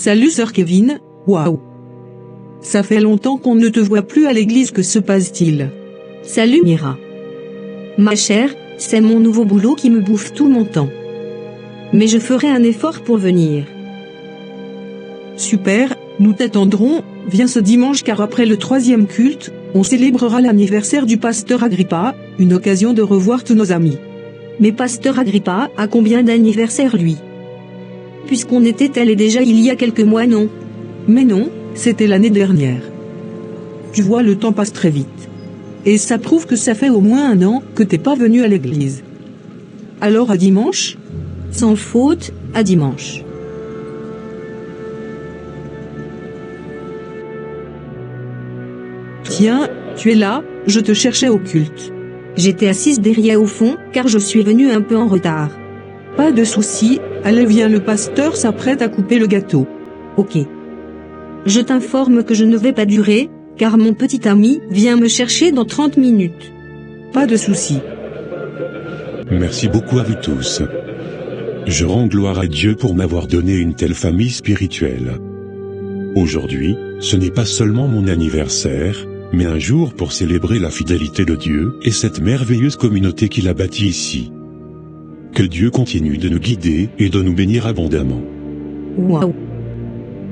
Salut sœur Kevin, waouh. Ça fait longtemps qu'on ne te voit plus à l'église, que se passe-t-il? Salut Mira. Ma chère, c'est mon nouveau boulot qui me bouffe tout mon temps. Mais je ferai un effort pour venir. Super, nous t'attendrons, viens ce dimanche car après le 3e culte, on célébrera l'anniversaire du pasteur Agrippa, une occasion de revoir tous nos amis. Mais pasteur Agrippa a combien d'anniversaires lui? Puisqu'on était allé déjà il y a quelques mois, non? Mais non, c'était l'année dernière. Tu vois, le temps passe très vite. Et ça prouve que ça fait au moins 1 an que t'es pas venu à l'église. Alors à dimanche? Sans faute, à dimanche. Tiens, tu es là, je te cherchais au culte. J'étais assise derrière au fond, car je suis venue un peu en retard. Pas de souci, allez viens, le pasteur s'apprête à couper le gâteau. Ok. Je t'informe que je ne vais pas durer, car mon petit ami vient me chercher dans 30 minutes. Pas de souci. Merci beaucoup à vous tous. Je rends gloire à Dieu pour m'avoir donné une telle famille spirituelle. Aujourd'hui, ce n'est pas seulement mon anniversaire, mais un jour pour célébrer la fidélité de Dieu et cette merveilleuse communauté qu'il a bâtie ici. Que Dieu continue de nous guider et de nous bénir abondamment. Waouh!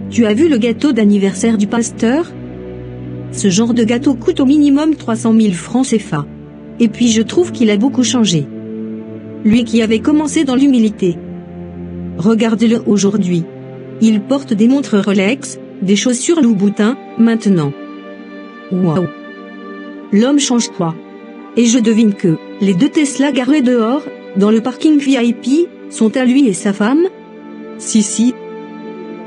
Tu as vu le gâteau d'anniversaire du pasteur? Ce genre de gâteau coûte au minimum 300 000 francs CFA. Et puis je trouve qu'il a beaucoup changé. Lui qui avait commencé dans l'humilité. Regardez-le aujourd'hui. Il porte des montres Rolex, des chaussures Louboutin, maintenant. Waouh! L'homme change quoi? Et je devine que les 2 Tesla garés dehors, dans le parking VIP, sont à lui et sa femme? Si.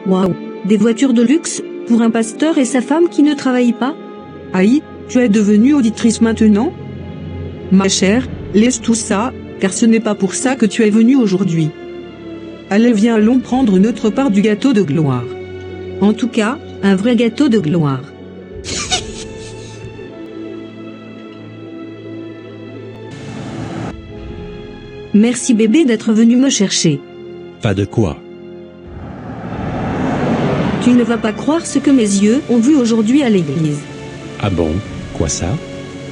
Waouh! Des voitures de luxe, pour un pasteur et sa femme qui ne travaillent pas? Aïe, tu es devenue auditrice maintenant? Ma chère, laisse tout ça, car ce n'est pas pour ça que tu es venue aujourd'hui. Allez viens, allons prendre notre part du gâteau de gloire. En tout cas, un vrai gâteau de gloire. Merci bébé d'être venu me chercher. Pas de quoi. Tu ne vas pas croire ce que mes yeux ont vu aujourd'hui à l'église. Ah bon, quoi ça?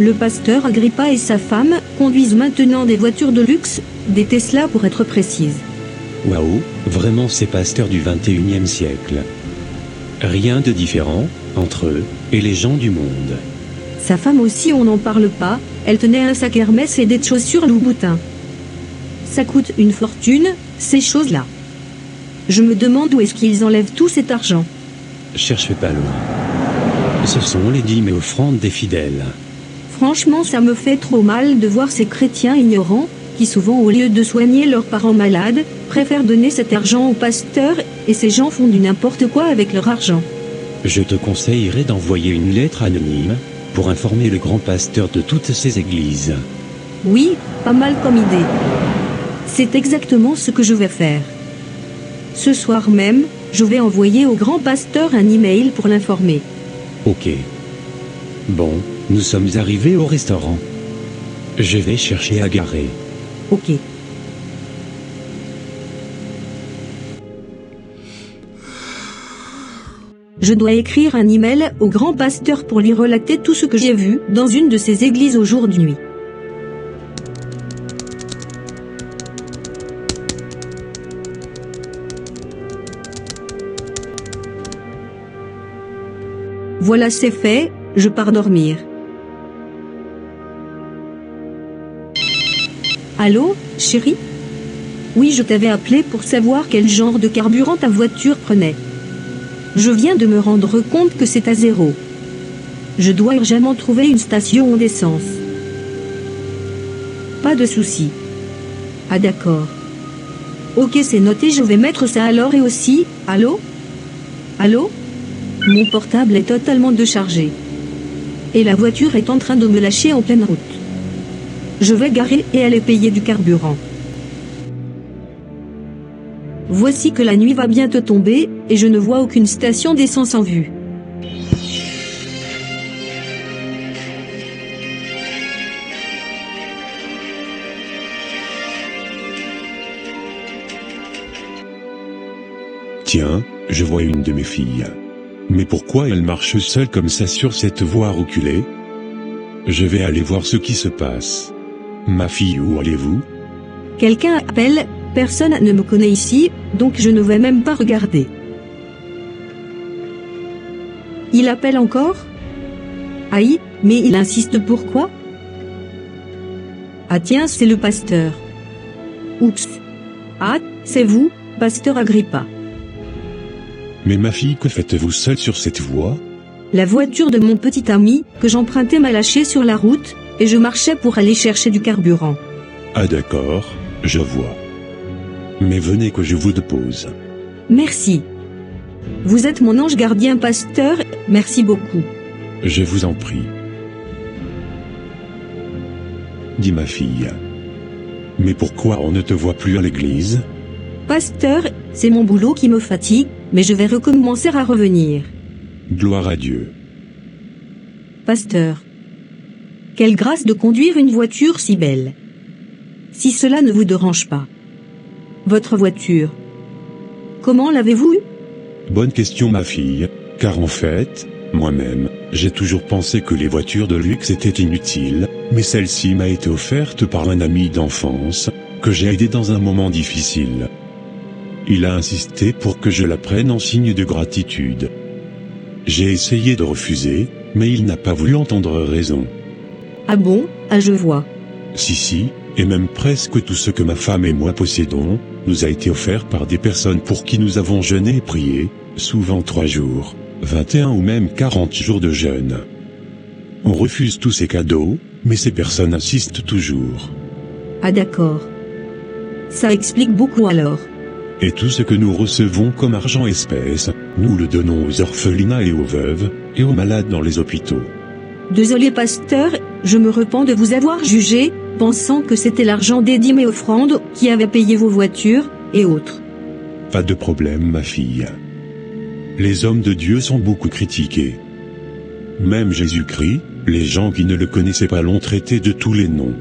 Le pasteur Agrippa et sa femme conduisent maintenant des voitures de luxe, des Tesla pour être précise. Waouh, vraiment ces pasteurs du 21e siècle. Rien de différent entre eux et les gens du monde. Sa femme aussi, on n'en parle pas, elle tenait un sac Hermès et des chaussures Louboutin. Ça coûte une fortune, ces choses-là. Je me demande où est-ce qu'ils enlèvent tout cet argent. Cherchez pas loin. Ce sont les dîmes et offrandes des fidèles. Franchement, ça me fait trop mal de voir ces chrétiens ignorants, qui souvent au lieu de soigner leurs parents malades, préfèrent donner cet argent aux pasteurs, et ces gens font du n'importe quoi avec leur argent. Je te conseillerais d'envoyer une lettre anonyme, pour informer le grand pasteur de toutes ces églises. Oui, pas mal comme idée. C'est exactement ce que je vais faire. Ce soir même, je vais envoyer au grand pasteur un email pour l'informer. Ok. Bon, nous sommes arrivés au restaurant. Je vais chercher à garer. Ok. Je dois écrire un email au grand pasteur pour lui relater tout ce que j'ai vu dans une de ces églises aujourd'hui. Voilà, c'est fait, je pars dormir. Allô, chérie? Oui, je t'avais appelé pour savoir quel genre de carburant ta voiture prenait. Je viens de me rendre compte que c'est à 0. Je dois urgemment trouver une station d'essence. Pas de souci. Ah d'accord. Ok, c'est noté, je vais mettre ça alors. Et aussi, allô? Allô? Mon portable est totalement déchargé. Et la voiture est en train de me lâcher en pleine route. Je vais garer et aller payer du carburant. Voici que la nuit va bientôt tomber, et je ne vois aucune station d'essence en vue. Tiens, je vois une de mes filles. Mais pourquoi elle marche seule comme ça sur cette voie reculée? Je vais aller voir ce qui se passe. Ma fille, où allez-vous? Quelqu'un appelle, personne ne me connaît ici, donc je ne vais même pas regarder. Il appelle encore? Aïe, mais il insiste pourquoi? Ah tiens, c'est le pasteur. Oups. Ah, c'est vous, pasteur Agrippa. Mais ma fille, que faites-vous seule sur cette voie? La voiture de mon petit ami, que j'empruntais m'a lâché sur la route, et je marchais pour aller chercher du carburant. Ah d'accord, je vois. Mais venez que je vous dépose. Merci. Vous êtes mon ange gardien pasteur, merci beaucoup. Je vous en prie. Dis ma fille. Mais pourquoi on ne te voit plus à l'église? Pasteur, c'est mon boulot qui me fatigue, mais je vais recommencer à revenir. Gloire à Dieu. Pasteur. Quelle grâce de conduire une voiture si belle. Si cela ne vous dérange pas. Votre voiture. Comment l'avez-vous eue? Bonne question ma fille, car en fait, moi-même, j'ai toujours pensé que les voitures de luxe étaient inutiles, mais celle-ci m'a été offerte par un ami d'enfance, que j'ai aidé dans un moment difficile. Il a insisté pour que je la prenne en signe de gratitude. J'ai essayé de refuser, mais il n'a pas voulu entendre raison. Ah bon? Ah je vois. Si, et même presque tout ce que ma femme et moi possédons, nous a été offert par des personnes pour qui nous avons jeûné et prié, souvent 3 jours, 21 ou même 40 jours de jeûne. On refuse tous ces cadeaux, mais ces personnes insistent toujours. Ah d'accord. Ça explique beaucoup alors. Et tout ce que nous recevons comme argent espèce, nous le donnons aux orphelinats et aux veuves, et aux malades dans les hôpitaux. Désolé pasteur, je me repens de vous avoir jugé, pensant que c'était l'argent des dîmes et offrandes qui avait payé vos voitures, et autres. Pas de problème ma fille. Les hommes de Dieu sont beaucoup critiqués. Même Jésus-Christ, les gens qui ne le connaissaient pas l'ont traité de tous les noms.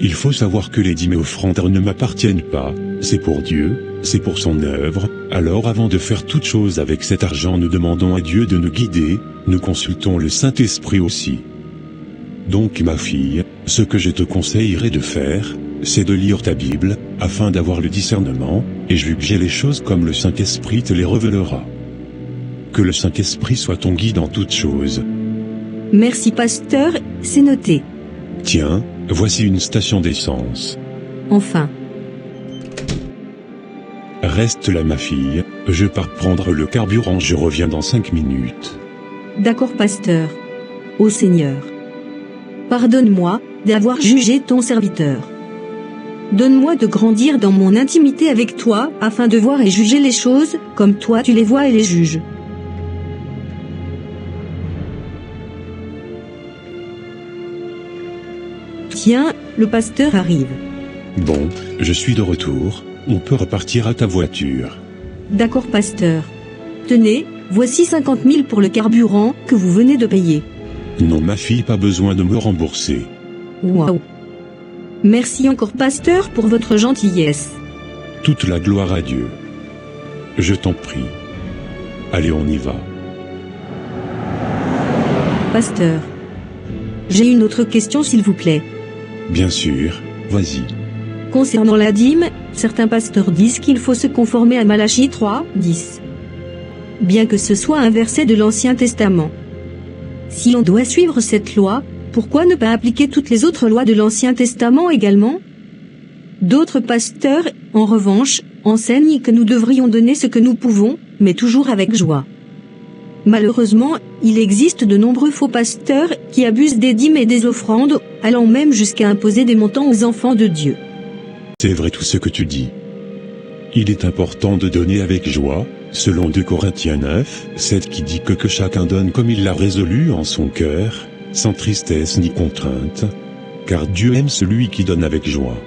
Il faut savoir que les dîmes et offrandes ne m'appartiennent pas, c'est pour Dieu, c'est pour son œuvre, alors avant de faire toute chose avec cet argent nous demandons à Dieu de nous guider, nous consultons le Saint-Esprit aussi. Donc ma fille, ce que je te conseillerais de faire, c'est de lire ta Bible, afin d'avoir le discernement, et juger les choses comme le Saint-Esprit te les révélera. Que le Saint-Esprit soit ton guide en toutes choses. Merci pasteur, c'est noté. Tiens, voici une station d'essence. Enfin. Reste là ma fille, je pars prendre le carburant, je reviens dans 5 minutes. D'accord pasteur. Ô Seigneur. Pardonne-moi, d'avoir jugé ton serviteur. Donne-moi de grandir dans mon intimité avec toi, afin de voir et juger les choses, comme toi tu les vois et les juges. Tiens, le pasteur arrive. Bon, je suis de retour, on peut repartir à ta voiture. D'accord pasteur. Tenez, voici 50 000 pour le carburant que vous venez de payer. Non ma fille, pas besoin de me rembourser. Waouh. Merci encore pasteur pour votre gentillesse. Toute la gloire à Dieu. Je t'en prie. Allez, on y va. Pasteur. J'ai une autre question s'il vous plaît. Bien sûr, vas-y. Concernant la dîme, certains pasteurs disent qu'il faut se conformer à Malachie 3, 10. Bien que ce soit un verset de l'Ancien Testament. Si l'on doit suivre cette loi, pourquoi ne pas appliquer toutes les autres lois de l'Ancien Testament également? D'autres pasteurs, en revanche, enseignent que nous devrions donner ce que nous pouvons, mais toujours avec joie. Malheureusement, il existe de nombreux faux pasteurs qui abusent des dîmes et des offrandes, allant même jusqu'à imposer des montants aux enfants de Dieu. C'est vrai tout ce que tu dis. Il est important de donner avec joie, selon 2 Corinthiens 9, 7 qui dit que chacun donne comme il l'a résolu en son cœur, sans tristesse ni contrainte, car Dieu aime celui qui donne avec joie.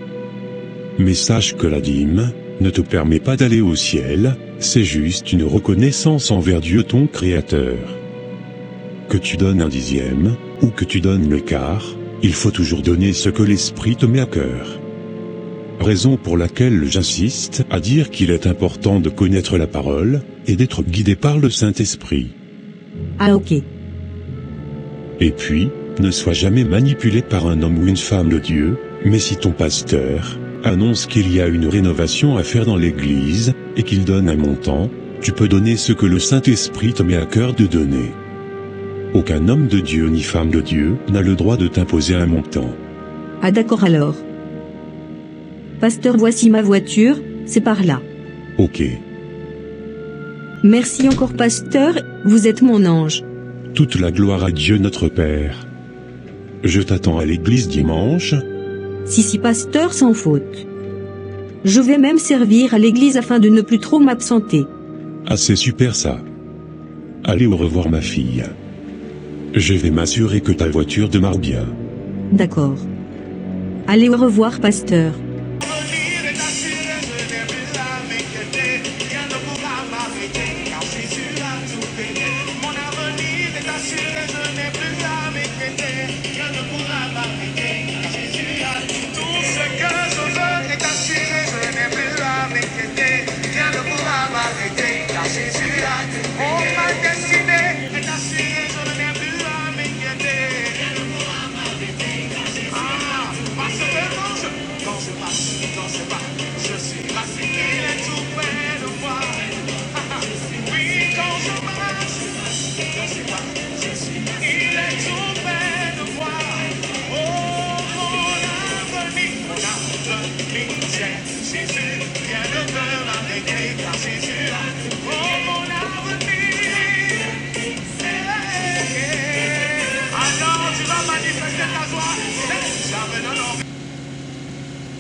Mais sache que la dîme ne te permet pas d'aller au ciel, c'est juste une reconnaissance envers Dieu ton Créateur. Que tu donnes 1/10, ou que tu donnes le quart, il faut toujours donner ce que l'Esprit te met à cœur. Raison pour laquelle j'insiste à dire qu'il est important de connaître la parole, et d'être guidé par le Saint-Esprit. Ah ok. Et puis, ne sois jamais manipulé par un homme ou une femme de Dieu, mais si ton pasteur annonce qu'il y a une rénovation à faire dans l'église, et qu'il donne un montant, tu peux donner ce que le Saint-Esprit te met à cœur de donner. Aucun homme de Dieu ni femme de Dieu n'a le droit de t'imposer un montant. Ah d'accord alors. Pasteur, voici ma voiture, c'est par là. Ok. Merci encore pasteur, vous êtes mon ange. Toute la gloire à Dieu notre Père. Je t'attends à l'église dimanche. Si pasteur, sans faute. Je vais même servir à l'église afin de ne plus trop m'absenter. Ah, c'est super ça. Allez, au revoir ma fille. Je vais m'assurer que ta voiture démarre bien. D'accord. Allez, au revoir pasteur.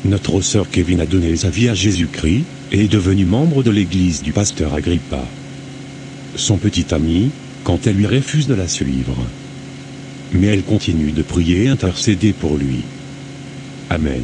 Notre sœur Kevin a donné sa vie à Jésus-Christ, et est devenue membre de l'église du pasteur Agrippa. Son petit ami, quand elle lui refuse de la suivre. Mais elle continue de prier et intercéder pour lui. Amen.